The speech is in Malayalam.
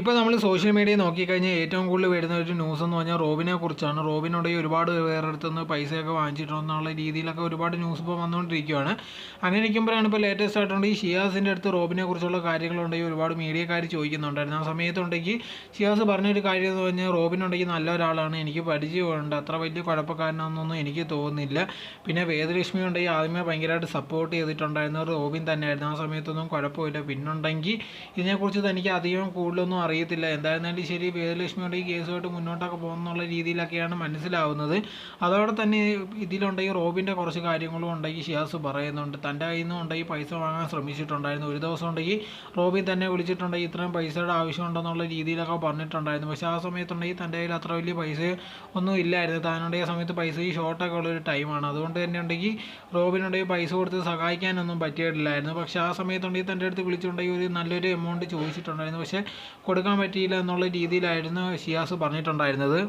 ഇപ്പോൾ നമ്മൾ സോഷ്യൽ മീഡിയ നോക്കിക്കഴിഞ്ഞാൽ ഏറ്റവും കൂടുതൽ വരുന്ന ഒരു ന്യൂസ് എന്ന് പറഞ്ഞാൽ റോബിനെ കുറിച്ചാണ്. റോബിനോട് ഒരുപാട് പേരുടെ അടുത്ത് നിന്ന് പൈസയൊക്കെ വാങ്ങിച്ചിട്ടുണ്ടെന്നുള്ള രീതിയിലൊക്കെ ഒരുപാട് ന്യൂസ് ഇപ്പോൾ വന്നുകൊണ്ടിരിക്കുകയാണ്. അങ്ങനെ ഇരിക്കുമ്പോഴാണ് ഇപ്പോൾ ലേറ്റസ്റ്റ് ആയിട്ടുണ്ട് ഈ ഷിയാസിൻ്റെ അടുത്ത് റോബിനെ കുറിച്ചുള്ള കാര്യങ്ങളുണ്ടെങ്കിൽ ഒരുപാട് മീഡിയക്കാർ ചോദിക്കുന്നുണ്ടായിരുന്നു. ആ സമയത്തുണ്ടെങ്കിൽ ഷിയാസ് പറഞ്ഞൊരു കാര്യം എന്ന് പറഞ്ഞാൽ റോബിനുണ്ടെങ്കിൽ നല്ല ഒരാളാണ്, എനിക്ക് പരിചയമുണ്ട്, അത്ര വലിയ കുഴപ്പക്കാരനാണെന്നൊന്നും എനിക്ക് തോന്നുന്നില്ല. പിന്നെ വേദലക്ഷ്മി ഉണ്ടെങ്കിൽ ആദ്യമേ ഭയങ്കരമായിട്ട് സപ്പോർട്ട് ചെയ്തിട്ടുണ്ടായിരുന്നത് റോബിൻ തന്നെയായിരുന്നു. ആ സമയത്തൊന്നും കുഴപ്പമില്ല. പിന്നുണ്ടെങ്കിൽ ഇതിനെക്കുറിച്ച് തനിക്ക് അധികം കൂടുതലൊന്നും അറിയത്തില്ല. എന്തായിരുന്നാലും ശരി, വേദലക്ഷ്മിയുടെ ഈ കേസുമായിട്ട് മുന്നോട്ടൊക്കെ പോകുന്നുള്ള രീതിയിലൊക്കെയാണ് മനസ്സിലാവുന്നത്. അതോടെ തന്നെ ഇതിലുണ്ടെങ്കിൽ റോബിൻ്റെ കുറച്ച് കാര്യങ്ങളും ഉണ്ടെങ്കിൽ ഷിയാസ് പറയുന്നുണ്ട്. തൻ്റെ കയ്യിൽ നിന്നും ഉണ്ടെങ്കിൽ പൈസ വാങ്ങാൻ ശ്രമിച്ചിട്ടുണ്ടായിരുന്നു. ഒരു ദിവസം ഉണ്ടെങ്കിൽ റോബിൻ തന്നെ വിളിച്ചിട്ടുണ്ടെങ്കിൽ ഇത്രയും പൈസയുടെ ആവശ്യമുണ്ടെന്നുള്ള രീതിയിലൊക്കെ പറഞ്ഞിട്ടുണ്ടായിരുന്നു. പക്ഷേ ആ സമയത്തുണ്ടെങ്കിൽ തൻ്റെ കയ്യിൽ അത്ര വലിയ പൈസ ഒന്നും ഇല്ലായിരുന്നു. താനുണ്ടെങ്കിൽ ആ സമയത്ത് പൈസ ഈ ഷോർട്ടൊക്കെ ഉള്ളൊരു ടൈമാണ്. അതുകൊണ്ട് തന്നെ ഉണ്ടെങ്കിൽ റോബിനുണ്ടെങ്കിൽ പൈസ കൊടുത്ത് സഹായിക്കാനൊന്നും പറ്റിയിട്ടില്ലായിരുന്നു. പക്ഷേ ആ സമയത്തുണ്ടെങ്കിൽ തൻ്റെ അടുത്ത് വിളിച്ചിട്ടുണ്ടെങ്കിൽ ഒരു നല്ലൊരു എമൗണ്ട് ചോദിച്ചിട്ടുണ്ടായിരുന്നു. പക്ഷേ കൊടുക്കാൻ പറ്റിയില്ല എന്നുള്ള രീതിയിലായിരുന്നു ഷിയാസ് പറഞ്ഞിട്ടുണ്ടായിരുന്നത്.